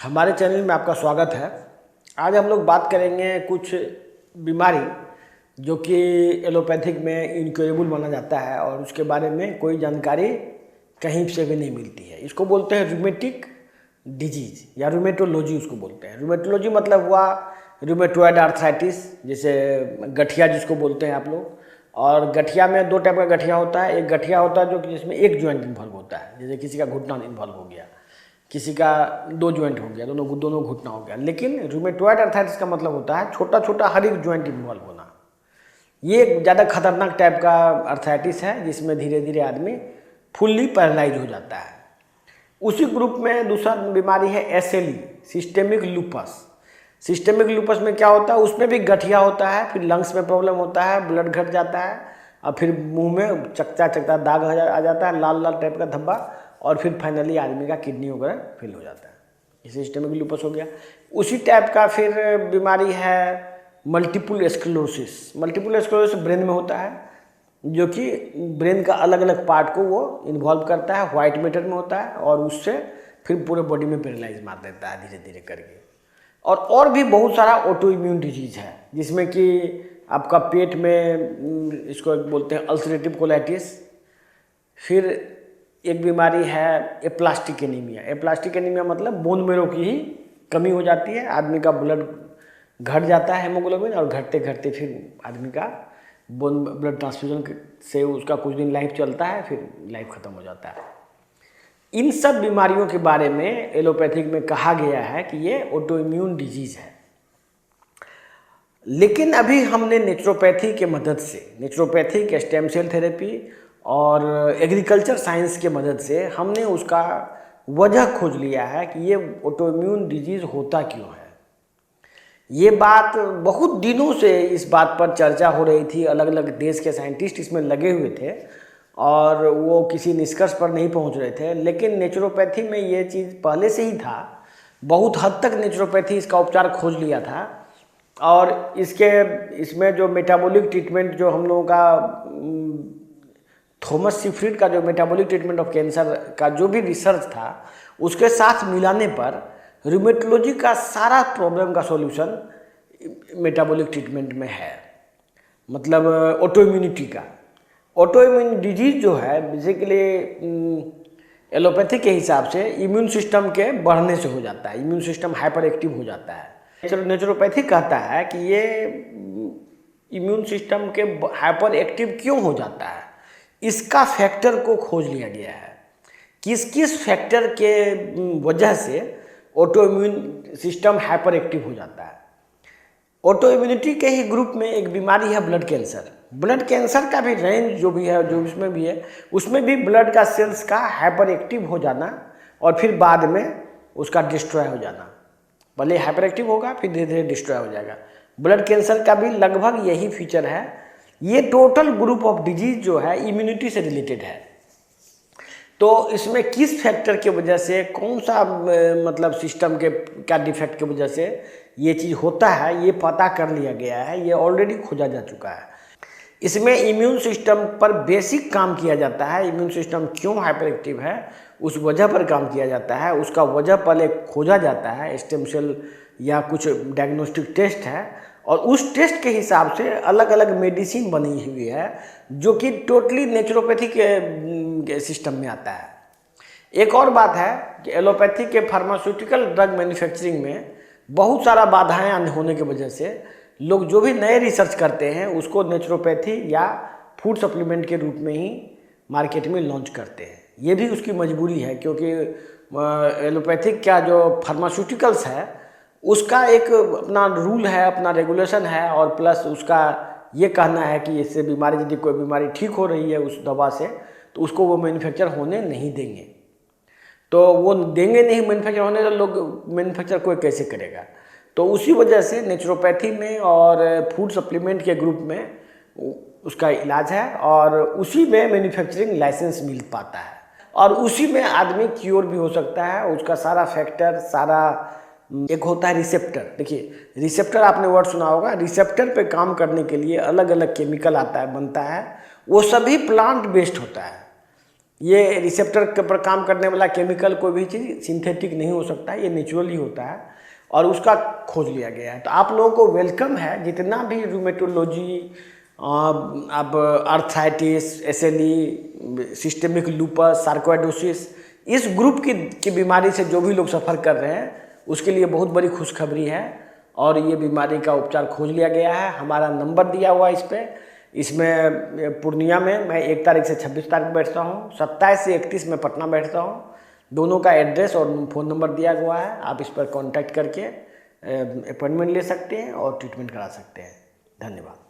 हमारे चैनल में आपका स्वागत है। आज हम लोग बात करेंगे कुछ बीमारी जो कि एलोपैथिक में इनक्योरेबल माना जाता है और उसके बारे में कोई जानकारी कहीं से भी नहीं मिलती है। इसको बोलते हैं रूमेटिक डिजीज या रूमेटोलॉजी उसको बोलते हैं। रूमेटोलॉजी मतलब हुआ रूमेटॉइड आर्थराइटिस, जैसे गठिया जिसको बोलते हैं आप लोग। और गठिया में दो टाइप का गठिया होता है। एक गठिया होता है जो कि जिसमें एक जॉइंट इन्वॉल्व होता है, जैसे किसी का घुटना इन्वॉल्व हो गया, किसी का दो जॉइंट हो गया, दोनों घुटना हो गया। लेकिन रूमेटॉइड आर्थराइटिस का मतलब होता है छोटा छोटा हर एक जॉइंट इन्वॉल्व होना। ये ज़्यादा खतरनाक टाइप का आर्थराइटिस है जिसमें धीरे धीरे आदमी फुल्ली पैरालाइज हो जाता है। उसी ग्रुप में दूसरा बीमारी है SLE, systemic lupus. Systemic lupus में क्या होता है, उसमें भी गठिया होता है, फिर लंग्स में प्रॉब्लम होता है, ब्लड घट जाता है और फिर मुंह में चकचा चकता दाग आ जाता है, लाल लाल टाइप का धब्बा, और फिर फाइनली आदमी का किडनी वगैरह फेल हो जाता है। ये सिस्टेमिक लूपस हो गया। उसी टाइप का फिर बीमारी है multiple sclerosis. Multiple sclerosis brain में होता है, जो कि ब्रेन का अलग अलग पार्ट को वो इन्वॉल्व करता है, व्हाइट मैटर में होता है और उससे फिर पूरे बॉडी में पैरालाइज मार देता है धीरे धीरे करके। और भी बहुत सारा ऑटो इम्यून डिजीज है जिसमें कि आपका पेट में इसको बोलते हैं अल्सरेटिव कोलाइटिस। फिर एक बीमारी है एप्लास्टिक एनीमिया। एप्लास्टिक एनीमिया मतलब बोन मेरो की ही कमी हो जाती है, आदमी का ब्लड घट जाता है, हेमोग्लोबिन, और घटते घटते फिर आदमी का बोन ब्लड ट्रांसफ्यूजन से उसका कुछ दिन लाइफ चलता है, फिर लाइफ ख़त्म हो जाता है। इन सब बीमारियों के बारे में एलोपैथिक में कहा गया है कि ये ऑटो इम्यून डिजीज है। लेकिन अभी हमने नेचुरोपैथी के मदद से, नेचुरोपैथिक स्टेम सेल थेरेपी और एग्रीकल्चर साइंस के मदद से हमने उसका वजह खोज लिया है कि ये ऑटो इम्यून डिजीज होता क्यों है। ये बात बहुत दिनों से इस बात पर चर्चा हो रही थी, अलग अलग देश के साइंटिस्ट इसमें लगे हुए थे और वो किसी निष्कर्ष पर नहीं पहुंच रहे थे। लेकिन नेचुरोपैथी में ये चीज़ पहले से ही था, बहुत हद तक नेचुरोपैथी इसका उपचार खोज लिया था। और इसमें जो मेटाबॉलिक ट्रीटमेंट जो हम लोगों का थॉमस सीफ्रिड का जो मेटाबॉलिक ट्रीटमेंट ऑफ कैंसर का जो भी रिसर्च था, उसके साथ मिलाने पर रूमेटोलॉजी का सारा प्रॉब्लम का सॉल्यूशन मेटाबॉलिक ट्रीटमेंट में है, मतलब ऑटो इम्यूनिटी का। ऑटो इम्यून डिजीज जो है बेसिकली एलोपैथी के हिसाब से इम्यून सिस्टम के बढ़ने से हो जाता है, इम्यून सिस्टम हाइपर एक्टिव हो जाता है। नेचुरोपैथी कहता है कि ये इम्यून सिस्टम के हाइपर एक्टिव क्यों हो जाता है, इसका फैक्टर को खोज लिया गया है। किस किस फैक्टर के वजह से auto immune system hyper active हो जाता है। ऑटो इम्यूनिटी के ही ग्रुप में एक बीमारी है ब्लड कैंसर। ब्लड कैंसर का भी रेंज जो भी है, जो इसमें भी है, उसमें भी ब्लड का सेल्स का हाइपर एक्टिव हो जाना और फिर बाद में उसका डिस्ट्रॉय हो जाना। पहले हाइपर एक्टिव होगा, फिर धीरे धीरे डिस्ट्रॉय हो जाएगा। ब्लड कैंसर का भी लगभग यही फीचर है। ये टोटल ग्रुप ऑफ डिजीज जो है इम्यूनिटी से रिलेटेड है। तो इसमें किस फैक्टर के वजह से, कौन सा मतलब सिस्टम के क्या डिफेक्ट की वजह से ये चीज़ होता है, ये पता कर लिया गया है, ये ऑलरेडी खोजा जा चुका है। इसमें इम्यून सिस्टम पर बेसिक काम किया जाता है। इम्यून सिस्टम क्यों हाइपर एक्टिव है उस वजह पर काम किया जाता है, उसका वजह पहले खोजा जाता है, स्टेम सेल या कुछ डायग्नोस्टिक टेस्ट है, और उस टेस्ट के हिसाब से अलग अलग मेडिसिन बनी हुई है जो कि टोटली नेचुरोपैथी के सिस्टम में आता है। एक और बात है कि एलोपैथी के फार्मास्यूटिकल ड्रग मैन्युफैक्चरिंग में बहुत सारा बाधाएं होने की वजह से लोग जो भी नए रिसर्च करते हैं उसको नेचुरोपैथी या फूड सप्लीमेंट के रूप में ही मार्केट में लॉन्च करते हैं। ये भी उसकी मजबूरी है, क्योंकि एलोपैथिक का जो फार्मास्यूटिकल्स है उसका एक अपना रूल है, अपना रेगुलेशन है, और प्लस उसका ये कहना है कि इससे बीमारी, यदि कोई बीमारी ठीक हो रही है उस दवा से, तो उसको वो मैन्युफैक्चर होने नहीं देंगे। तो वो देंगे नहीं मैन्युफैक्चर होने, तो लोग मैन्युफैक्चर कोई कैसे करेगा। तो उसी वजह से नेचुरोपैथी में और फूड सप्लीमेंट के ग्रुप में उसका इलाज है, और उसी में मैन्युफैक्चरिंग लाइसेंस मिल पाता है, और उसी में आदमी क्योर भी हो सकता है। उसका सारा फैक्टर, सारा एक होता है रिसेप्टर। देखिए, रिसेप्टर आपने वर्ड सुना होगा। रिसेप्टर पे काम करने के लिए अलग अलग केमिकल आता है, बनता है, वो सभी प्लांट बेस्ड होता है। ये रिसेप्टर के पर काम करने वाला केमिकल कोई भी चीज़ सिंथेटिक नहीं हो सकता, ये नेचुरली होता है और उसका खोज लिया गया है। तो आप लोगों को वेलकम है, जितना भी रूमेटोलॉजी, अब arthritis, SLE, systemic lupus, sarcoidosis, इस ग्रुप की बीमारी से जो भी लोग सफ़र कर रहे हैं उसके लिए बहुत बड़ी खुशखबरी है और ये बीमारी का उपचार खोज लिया गया है। हमारा नंबर दिया हुआ है इस पर। इसमें पूर्णिया में मैं 1 तारीख से 26 तारीख बैठता हूँ, 27 से 31 में पटना बैठता हूँ। दोनों का एड्रेस और फ़ोन नंबर दिया हुआ है, आप इस पर कांटेक्ट करके अपॉइंटमेंट ले सकते हैं और ट्रीटमेंट करा सकते हैं। धन्यवाद।